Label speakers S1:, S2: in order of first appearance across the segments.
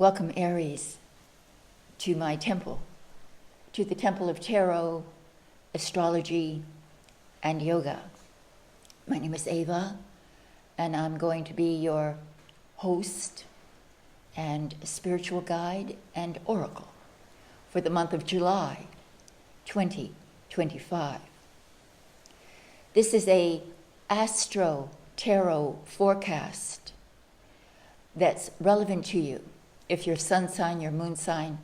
S1: Welcome, Aries, to my temple, to the temple of tarot, astrology, and yoga. My name is Ava, and I'm going to be your host and spiritual guide and oracle for the month of July 2025. This is a Astro tarot forecast that's relevant to you if your sun sign, your moon sign,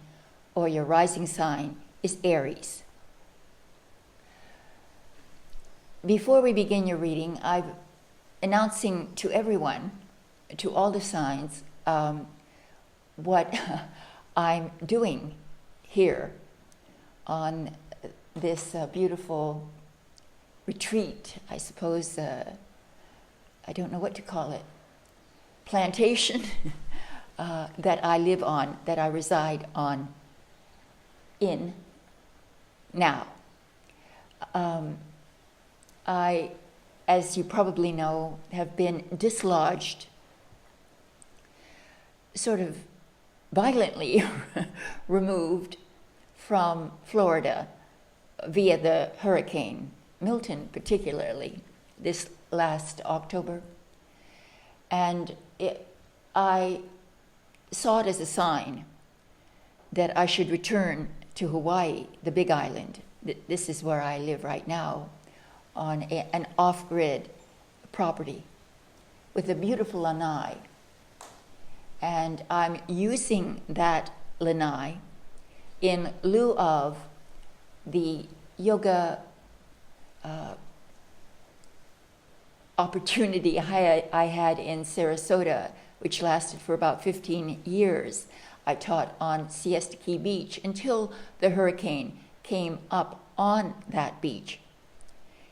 S1: or your rising sign is Aries. Before we begin your reading, I'm announcing to everyone, to all the signs, what I'm doing here on this beautiful retreat, I suppose. I don't know what to call it, plantation that I live on, that I reside on in now. I, as you probably know, have been dislodged sort of violently removed from Florida via the hurricane, Milton particularly, this last October. And I saw it as a sign that I should return to Hawaii, the Big Island. This is where I live right now, on an off-grid property with a beautiful lanai. And I'm using that lanai in lieu of the yoga opportunity I had in Sarasota, which lasted for about 15 years. I taught on Siesta Key Beach until the hurricane came up on that beach,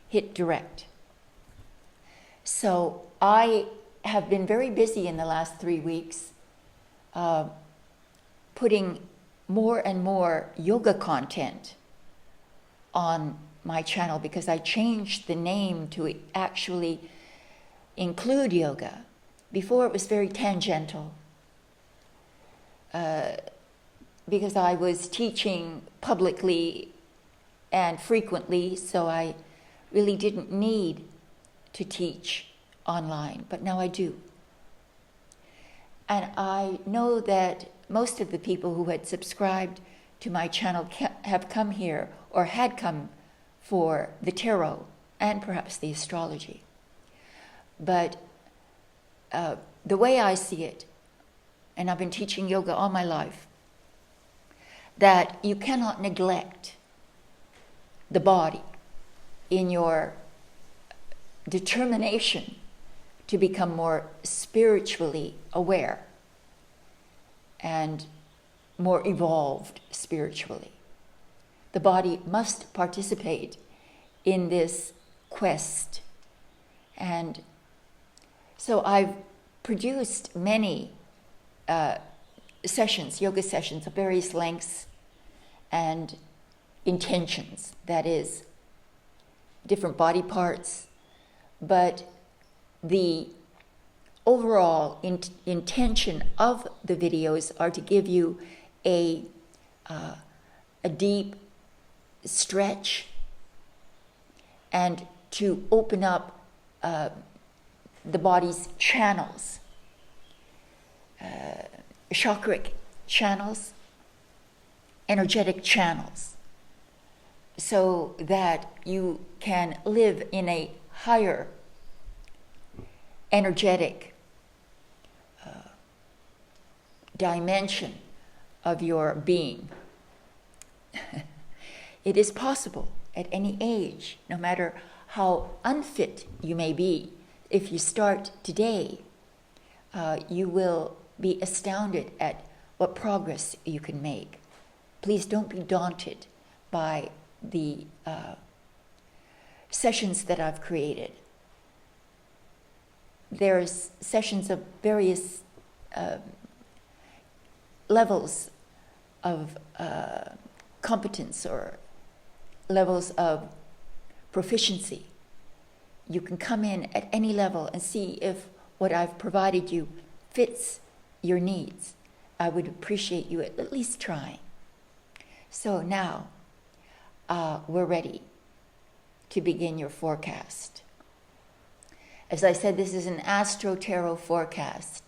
S1: hit direct. So I have been very busy in the last 3 weeks putting more and more yoga content on my channel because I changed the name to actually include yoga. Before it was very tangential because I was teaching publicly and frequently, so I really didn't need to teach online, but now I do. And I know that most of the people who had subscribed to my channel have come here or had come for the tarot and perhaps the astrology. But the way I see it, and I've been teaching yoga all my life, that you cannot neglect the body in your determination to become more spiritually aware and more evolved spiritually. The body must participate in this quest. And so I've produced many sessions, yoga sessions of various lengths and intentions, that is, different body parts, but the overall intention of the videos are to give you a deep stretch and to open up the body's channels, chakric channels, energetic channels, so that you can live in a higher energetic dimension of your being. It is possible at any age, no matter how unfit you may be. If you start today, you will be astounded at what progress you can make. Please don't be daunted by the sessions that I've created. There's sessions of various levels of competence or levels of proficiency. You can come in at any level and see if what I've provided you fits your needs. I would appreciate you at least trying. So now we're ready to begin your forecast. As I said, this is an Astro Tarot forecast.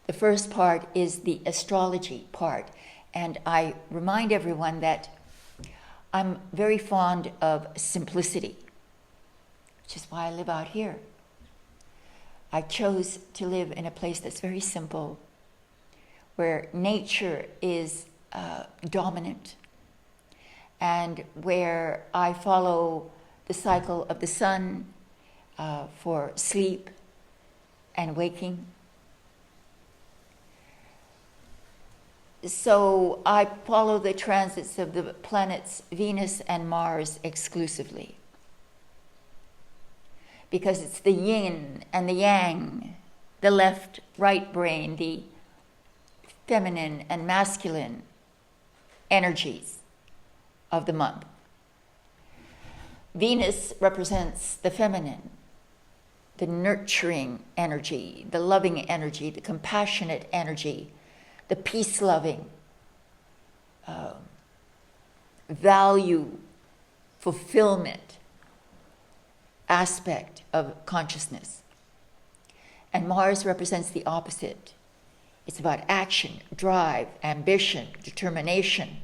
S1: The first part is the astrology part, and I remind everyone that I'm very fond of simplicity, which is why I live out here. I chose to live in a place that's very simple, where nature is dominant, and where I follow the cycle of the sun for sleep and waking. So I follow the transits of the planets Venus and Mars exclusively, because it's the yin and the yang, the left, right brain, the feminine and masculine energies of the month. Venus represents the feminine, the nurturing energy, the loving energy, the compassionate energy, the peace-loving, value, fulfillment aspect of consciousness. And Mars represents the opposite. It's about action, drive, ambition, determination,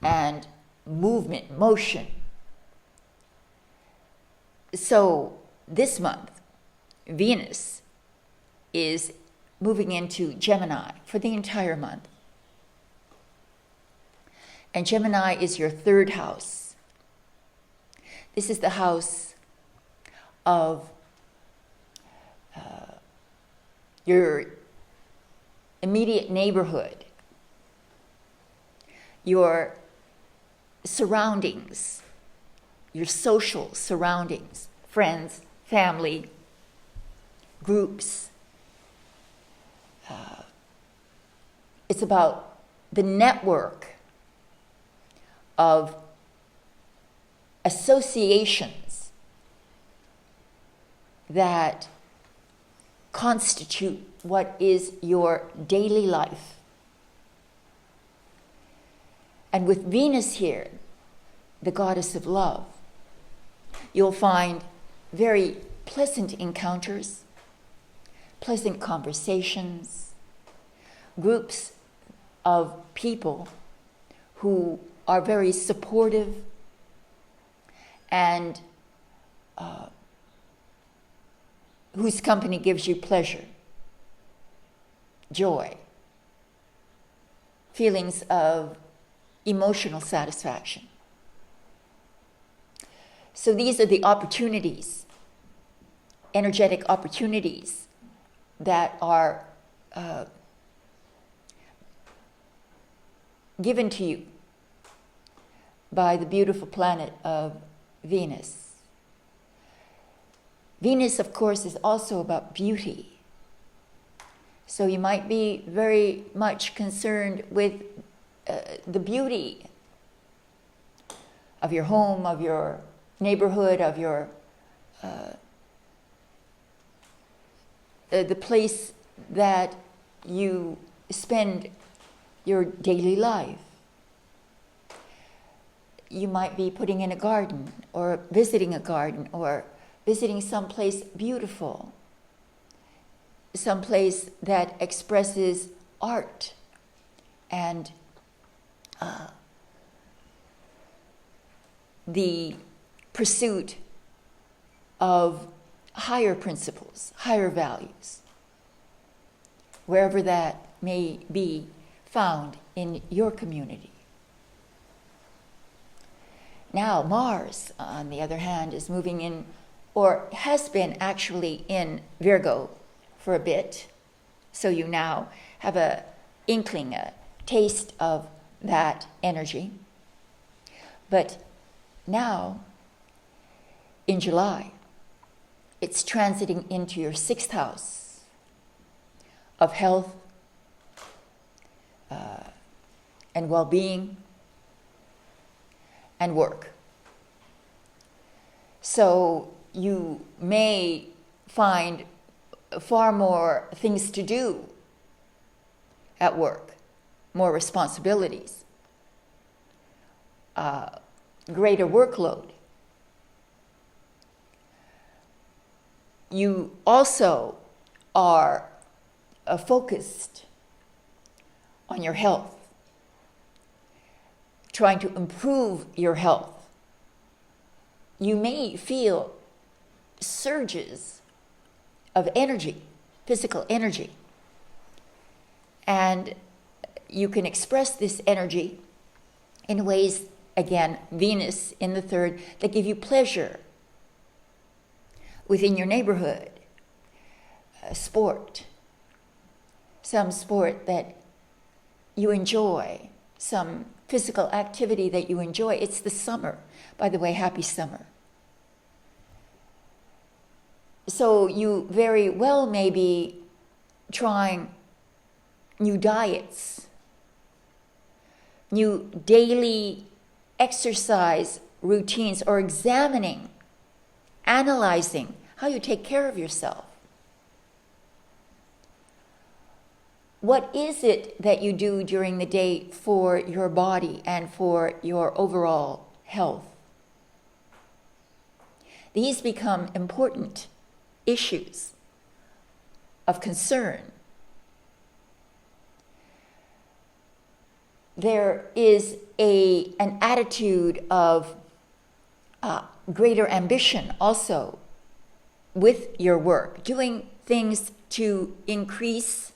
S1: and movement, motion. So this month, Venus is moving into Gemini for the entire month. And Gemini is your third house. This is the house of your immediate neighborhood, your surroundings, your social surroundings, friends, family, groups. It's about the network of associations that constitute what is your daily life. And with Venus here, the goddess of love, you'll find very pleasant encounters, pleasant conversations, groups of people who are very supportive and whose company gives you pleasure, joy, feelings of emotional satisfaction. So these are the opportunities, energetic opportunities that are given to you by the beautiful planet of Venus. Venus, of course, is also about beauty. So you might be very much concerned with the beauty of your home, of your neighborhood, of your the place that you spend your daily life. You might be putting in a garden, or visiting a garden, or visiting someplace beautiful, someplace that expresses art and the pursuit of higher principles, higher values, wherever that may be found in your community. Now, Mars, on the other hand, is moving in, or has been actually in Virgo for a bit. So you now have a inkling, a taste of that energy. But now, in July, it's transiting into your sixth house of health and well-being and work. So you may find far more things to do at work, more responsibilities, greater workload. You also are focused on your health, trying to improve your health. You may feel surges of energy, physical energy. And you can express this energy in ways, again, Venus in the third, that give you pleasure within your neighborhood, sport, some sport that you enjoy, some physical activity that you enjoy. It's the summer. By the way, happy summer. So you very well may be trying new diets, new daily exercise routines, or examining, analyzing how you take care of yourself. What is it that you do during the day for your body and for your overall health? These become important issues of concern. There is an attitude of greater ambition also with your work, doing things to increase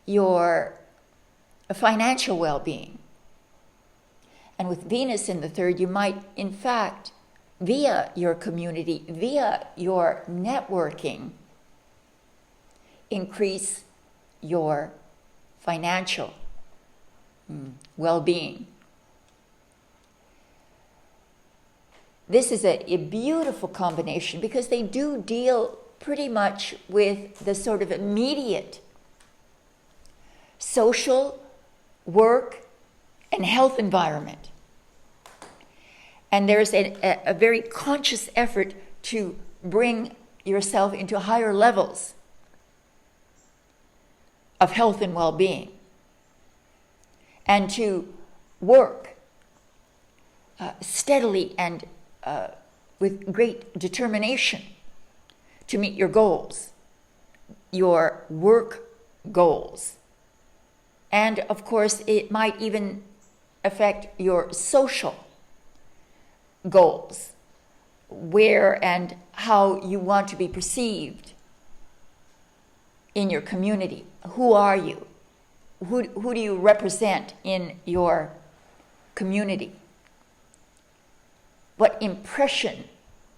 S1: your financial well-being. And with Venus in the third, you might, in fact, via your community, via your networking, increase your financial well-being. This is a beautiful combination because they do deal pretty much with the sort of immediate social, work, and health environment. And there's a very conscious effort to bring yourself into higher levels of health and well-being, and to work steadily and with great determination to meet your goals, your work goals. And of course, it might even affect your social goals, where and how you want to be perceived in your community. Who are you? Who do you represent in your community? What impression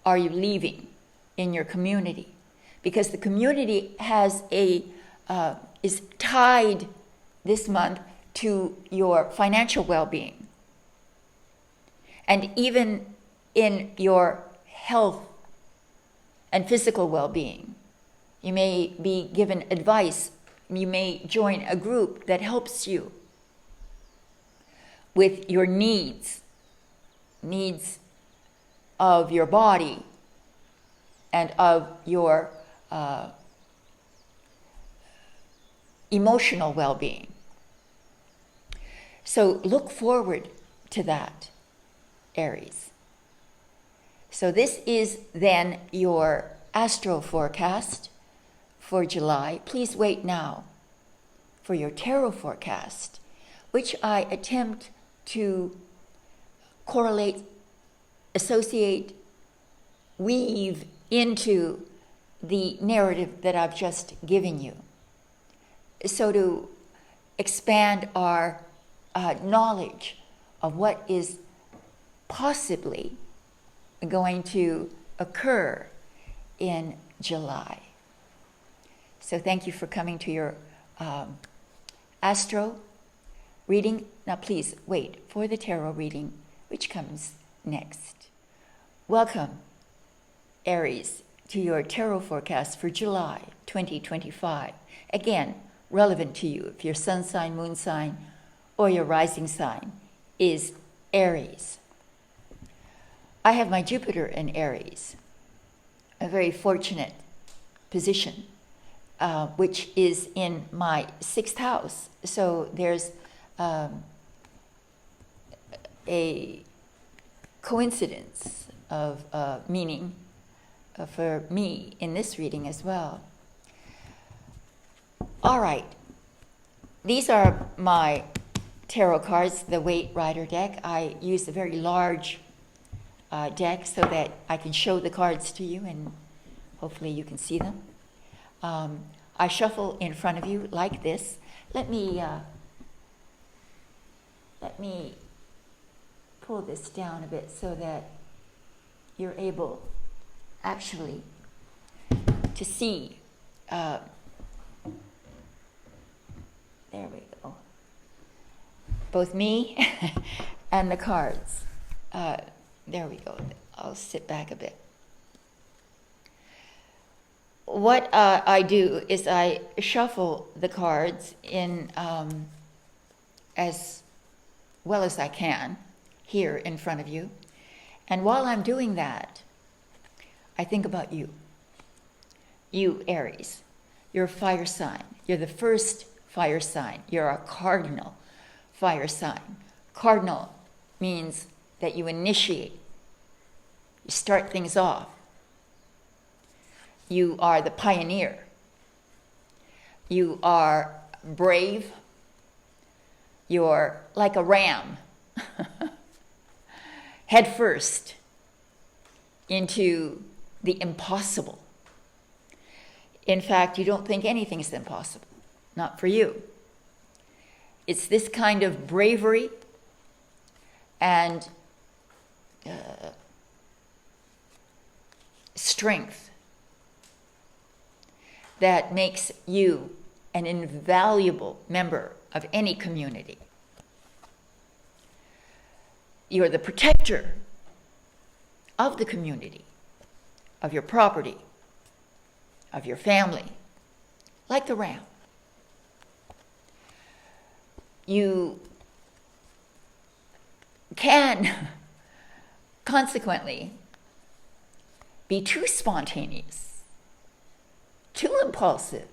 S1: are you leaving in your community? Because the community has is tied this month to your financial well-being. And even in your health and physical well-being, you may be given advice. You may join a group that helps you with your needs of your body and of your emotional well-being. So look forward to that, Aries. So this is then your astro forecast for July. Please wait now for your tarot forecast, which I attempt to correlate, associate, weave into the narrative that I've just given you. So to expand our knowledge of what is possibly going to occur in July. So thank you for coming to your astro reading. Now please wait for the tarot reading, which comes next. Welcome, Aries, to your tarot forecast for July 2025. Again, relevant to you if your sun sign, moon sign, or your rising sign is Aries. I have my Jupiter in Aries, a very fortunate position, which is in my 6th house. So there's a coincidence of meaning for me in this reading as well. All right, these are my tarot cards, the Weight Rider deck. I use a very large deck so that I can show the cards to you and hopefully you can see them. I shuffle in front of you like this. Let me pull this down a bit so that you're able actually to see. There we go. Both me and the cards. There we go. I'll sit back a bit. What I do is I shuffle the cards in as well as I can here in front of you. And while I'm doing that, I think about you. You, Aries. You're a fire sign. You're the first fire sign. You're a cardinal fire sign. Cardinal means that you initiate. You start things off. You are the pioneer. You are brave. You're like a ram, head first into the impossible. In fact, you don't think anything's impossible. Not for you. It's this kind of bravery and strength that makes you an invaluable member of any community. You're the protector of the community, of your property, of your family, like the ram. You can consequently be too spontaneous, too impulsive.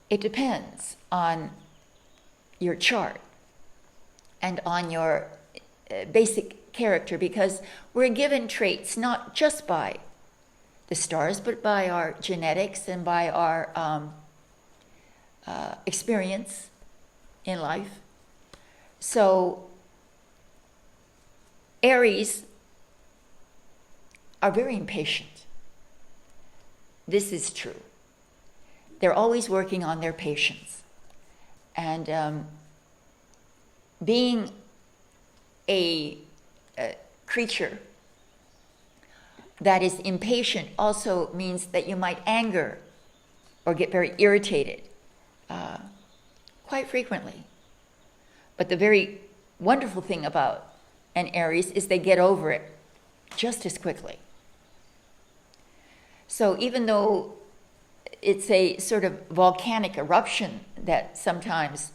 S1: It depends on your chart and on your basic character, because we're given traits not just by the stars, but by our genetics and by our experience in life. So Aries are very impatient. This is true. They're always working on their patience. And being a creature that is impatient also means that you might anger or get very irritated quite frequently. But the very wonderful thing about an Aries is they get over it just as quickly. So even though it's a sort of volcanic eruption that sometimes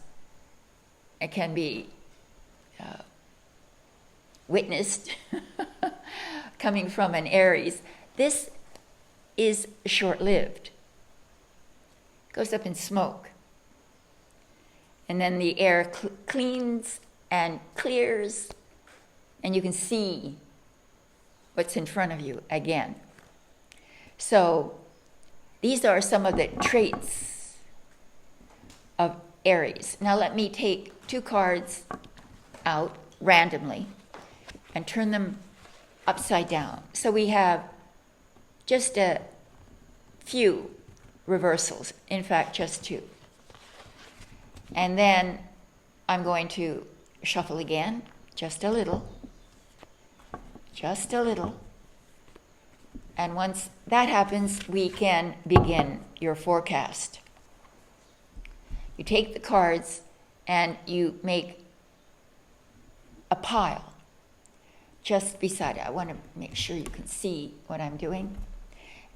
S1: it can be witnessed coming from an Aries, this is short-lived. Goes up in smoke. And then the air cleans and clears, and you can see what's in front of you again. So these are some of the traits of Aries. Now let me take 2 cards out randomly and turn them upside down. So we have just a few reversals, in fact just 2. And then I'm going to shuffle again, just a little. And once that happens, we can begin your forecast. You take the cards and you make a pile just beside it. I want to make sure you can see what I'm doing.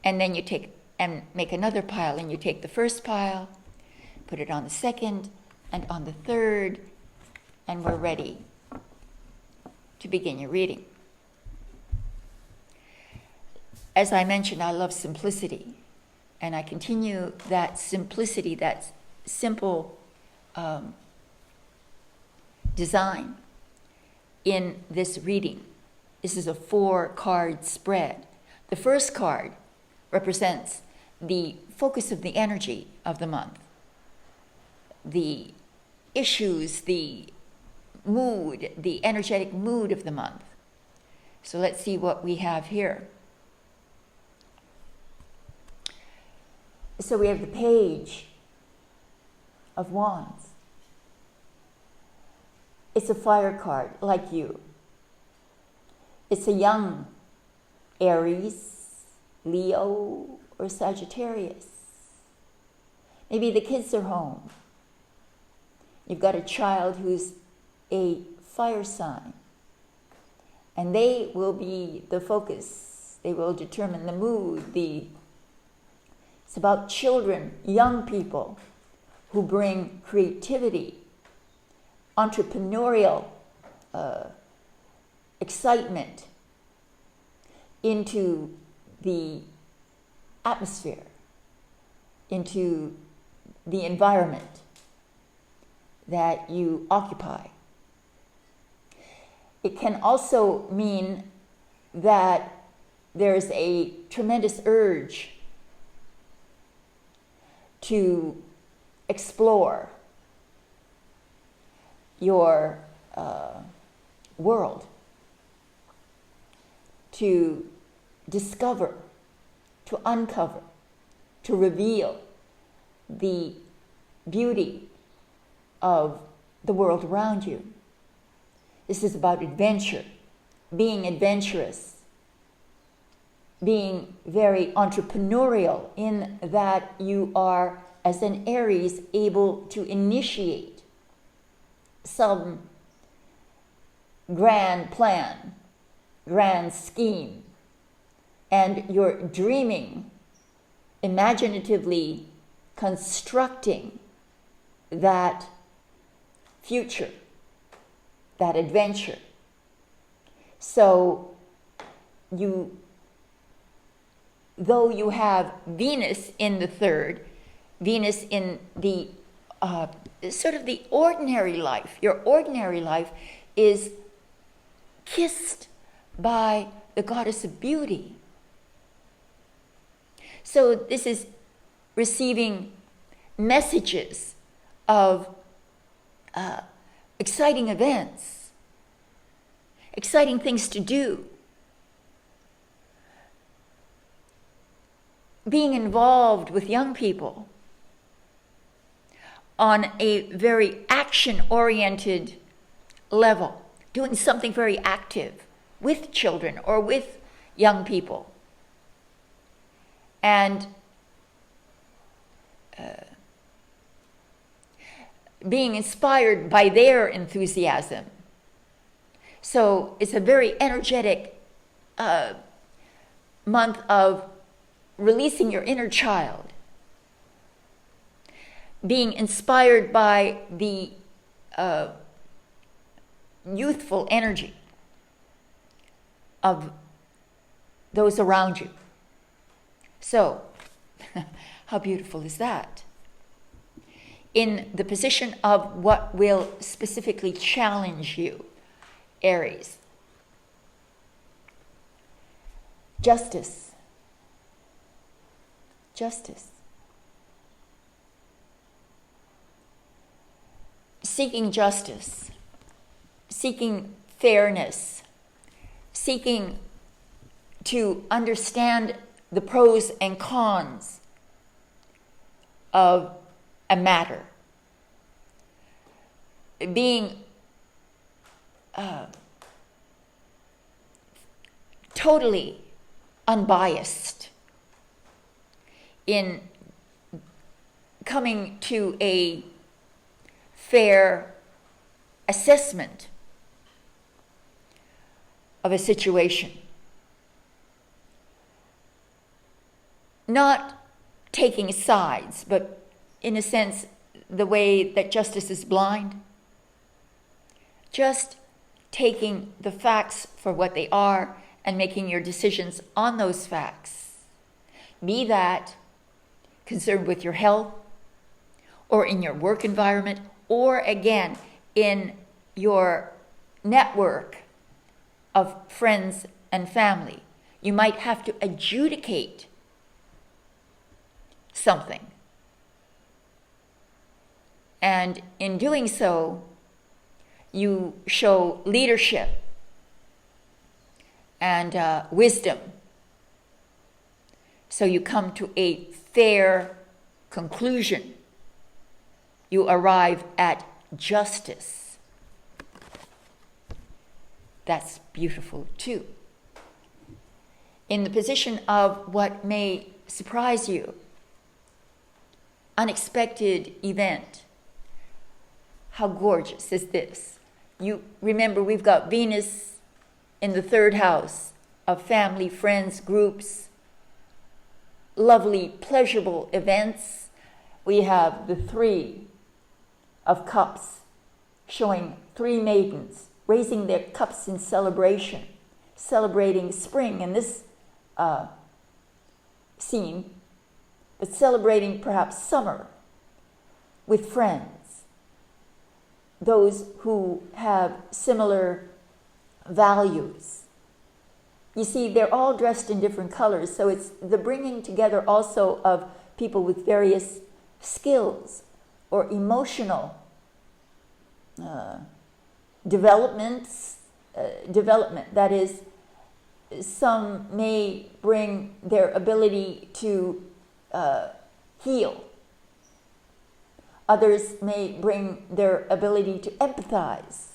S1: And then you take and make another pile, and you take the first pile, put it on the second and on the third, and we're ready to begin your reading. as I mentioned, I love simplicity. And I continue that simplicity, that simple design in this reading. This is a 4-card spread. The first card represents the focus of the energy of the month, the issues, the mood, the energetic mood of the month. So let's see what we have here. So we have the Page of Wands. It's a fire card, like you. It's a young Aries, Leo, or Sagittarius. Maybe the kids are home. You've got a child who's a fire sign, and they will be the focus. They will determine the mood. It's about children, young people who bring creativity, entrepreneurial excitement into the atmosphere, into the environment that you occupy. It can also mean that there's a tremendous urge to explore your world, to discover, to uncover, to reveal the beauty of the world around you. This is about adventure, being adventurous, being very entrepreneurial in that you are, as an Aries, able to initiate some grand plan, grand scheme, and you're dreaming, imaginatively constructing that future, that adventure. So though you have Venus in the 3rd, Venus in the sort of the ordinary life, your ordinary life is kissed by the goddess of beauty. So this is receiving messages of exciting events, exciting things to do, being involved with young people on a very action-oriented level, doing something very active with children or with young people. And being inspired by their enthusiasm. So it's a very energetic month of releasing your inner child, being inspired by the youthful energy of those around you. So, how beautiful is that? In the position of what will specifically challenge you, Aries. Justice. Justice. Seeking justice, seeking fairness, seeking to understand the pros and cons of a matter, being totally unbiased in coming to a fair assessment of a situation. Not taking sides, but in a sense, the way that justice is blind. Just taking the facts for what they are and making your decisions on those facts. Be that concerned with your health, or in your work environment, or again, in your network of friends and family. You might have to adjudicate something. And in doing so, you show leadership and wisdom. So you come to a fair conclusion. You arrive at justice. That's beautiful too. In the position of what may surprise you, unexpected event, how gorgeous is this? You remember, we've got Venus in the third house of family, friends, groups, lovely, pleasurable events. We have the Three of Cups, showing three maidens raising their cups in celebration, celebrating spring in this scene, but celebrating perhaps summer with friends, those who have similar values. You see, they're all dressed in different colors, so it's the bringing together also of people with various skills or emotional development. That is, some may bring their ability to heal. Others may bring their ability to empathize.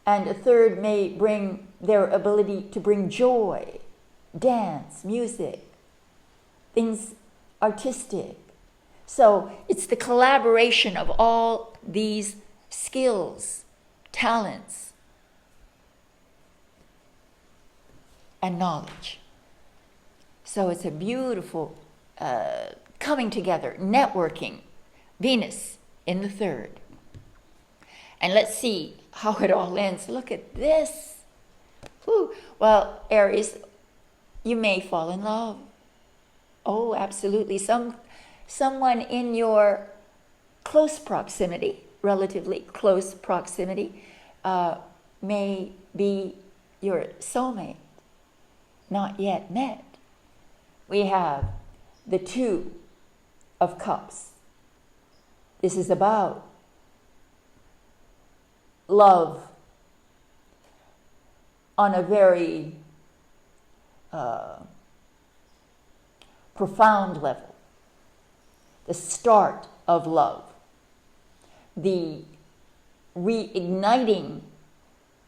S1: And a third may bring their ability to bring joy, dance, music, things artistic. So it's the collaboration of all these skills, talents, and knowledge. So it's a beautiful coming together, networking, Venus in the third. And let's see how it all ends. Look at this. Whew. Well, Aries, you may fall in love. Oh, absolutely. Someone in your close proximity, relatively close proximity, may be your soulmate, not yet met. We have the Two of Cups. This is about love on a very profound level. The start of love. The reigniting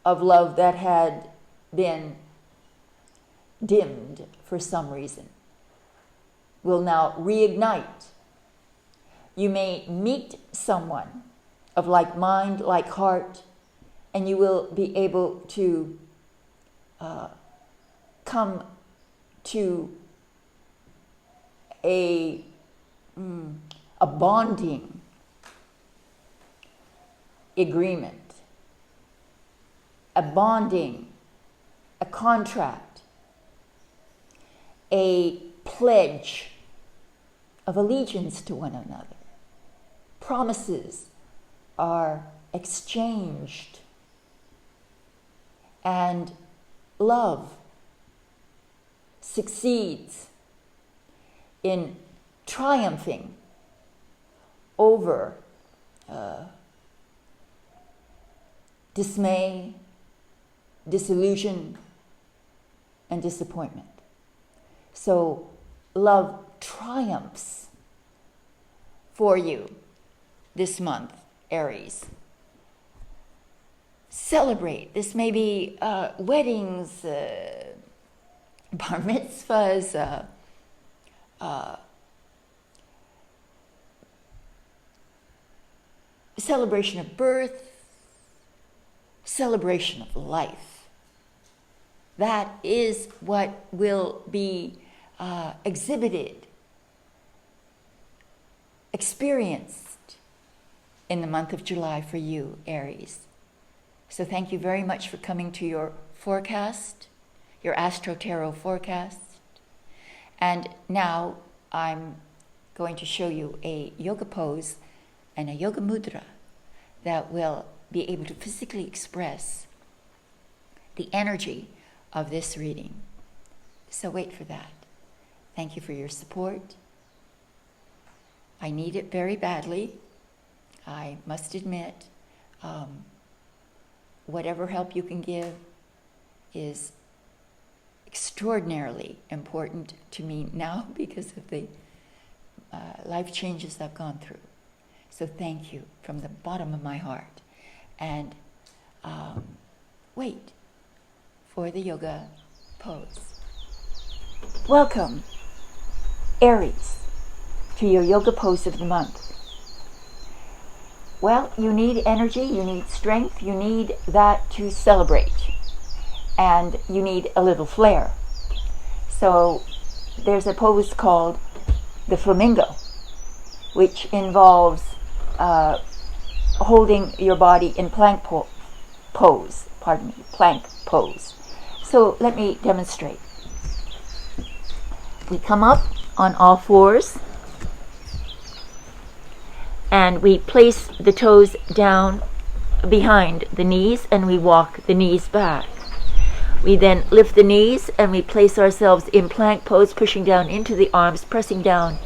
S1: of love that had been dimmed for some reason will now reignite. You may meet someone of like mind, like heart, and you will be able to come to a bonding agreement, a bonding, a contract, a pledge of allegiance to one another. Promises are exchanged, and love succeeds in triumphing over dismay, disillusion, and disappointment. So love triumphs for you this month, Aries. Celebrate. This may be weddings, bar mitzvahs, celebration of birth, celebration of life. That is what will be exhibited, experienced in the month of July for you, Aries. So thank you very much for coming to your forecast, your Astro Tarot forecast. And now I'm going to show you a yoga pose and a yoga mudra that will be able to physically express the energy of this reading. So wait for that. Thank you for your support. I need it very badly. I must admit, whatever help you can give is extraordinarily important to me now because of the life changes I've gone through. So thank you from the bottom of my heart. And wait for the yoga pose. Welcome, Aries, to your yoga pose of the month. Well, you need energy, you need strength, you need that to celebrate. And you need a little flair. So there's a pose called the flamingo, which involves holding your body in plank pose. So let me demonstrate. We come up on all fours and we place the toes down behind the knees and we walk the knees back. We then lift the knees and we place ourselves in plank pose, pushing down into the arms, pressing down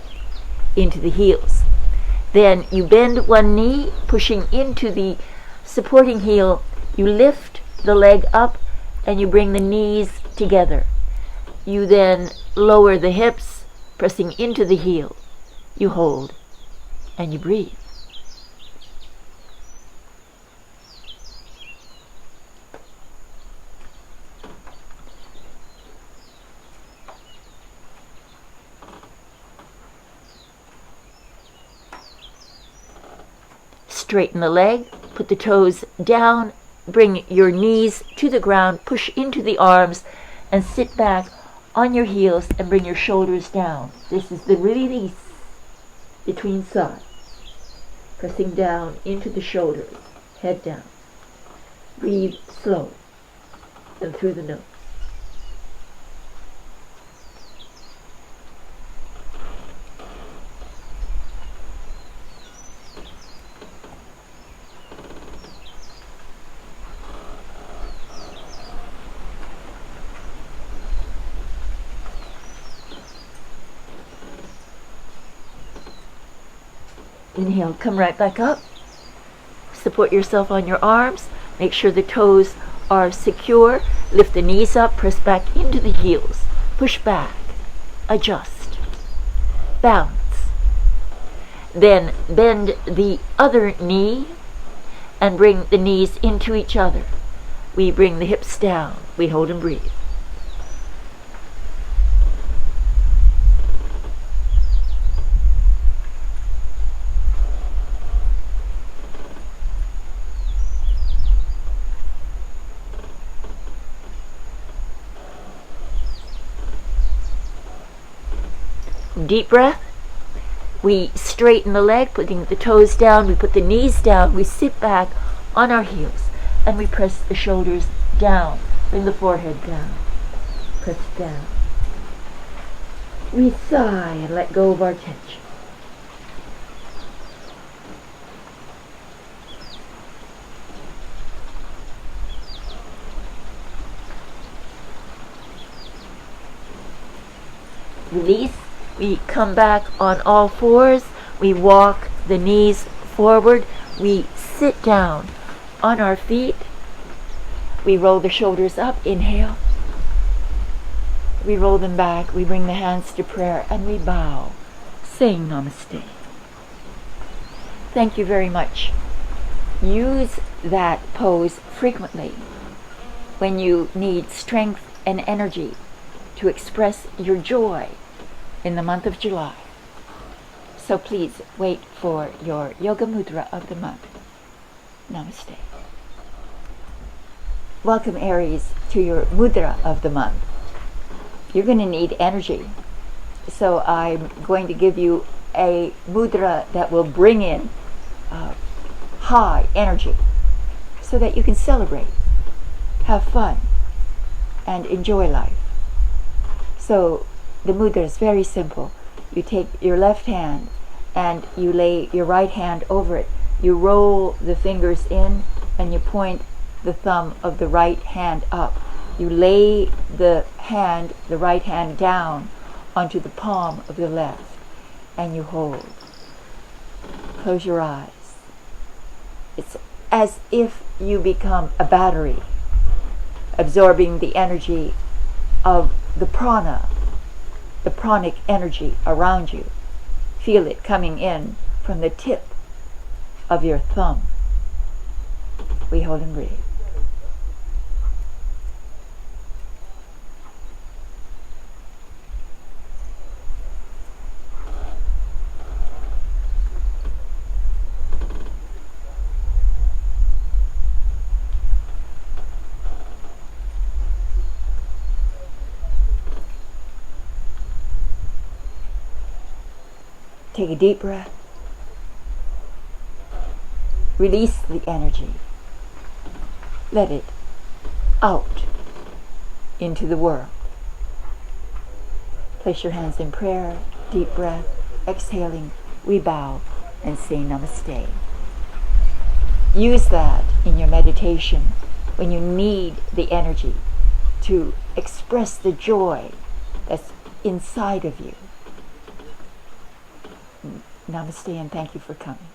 S1: into the heels. Then you bend one knee, pushing into the supporting heel. You lift the leg up and you bring the knees together. You then lower the hips, pressing into the heel. You hold and you breathe. Straighten the leg, put the toes down, bring your knees to the ground, push into the arms, and sit back on your heels and bring your shoulders down. This is the release between sides. Pressing down into the shoulders, head down. Breathe slow and through the nose. Inhale, come right back up. Support yourself on your arms. Make sure the toes are secure. Lift the knees up, press back into the heels. Push back, adjust, balance. Then bend the other knee and bring the knees into each other. We bring the hips down. We hold and breathe. Deep breath. We straighten the leg, putting the toes down. We put the knees down. We sit back on our heels and we press the shoulders down. Bring the forehead down. Press down. We sigh and let go of our tension. Release. We come back on all fours. We walk the knees forward. We sit down on our feet. We roll the shoulders up. Inhale. We roll them back. We bring the hands to prayer and we bow, saying namaste. Thank you very much. Use that pose frequently when you need strength and energy to express your joy in the month of July. So please wait for your yoga mudra of the month. Namaste. Welcome, Aries, to your mudra of the month. You're going to need energy. So I'm going to give you a mudra that will bring in high energy. so that you can celebrate, have fun, and enjoy life. So the mudra is very simple. You take your left hand and you lay your right hand over it. You roll the fingers in and you point the thumb of the right hand up. You lay the right hand down onto the palm of the left and you hold. Close your eyes. It's as if you become a battery, absorbing the energy of the prana, the pranic energy around you. Feel it coming in from the tip of your thumb. We hold and breathe. Take a deep breath. Release the energy. Let it out into the world. Place your hands in prayer, deep breath, exhaling, we bow and say namaste. Use that in your meditation when you need the energy to express the joy that's inside of you. Namaste and thank you for coming.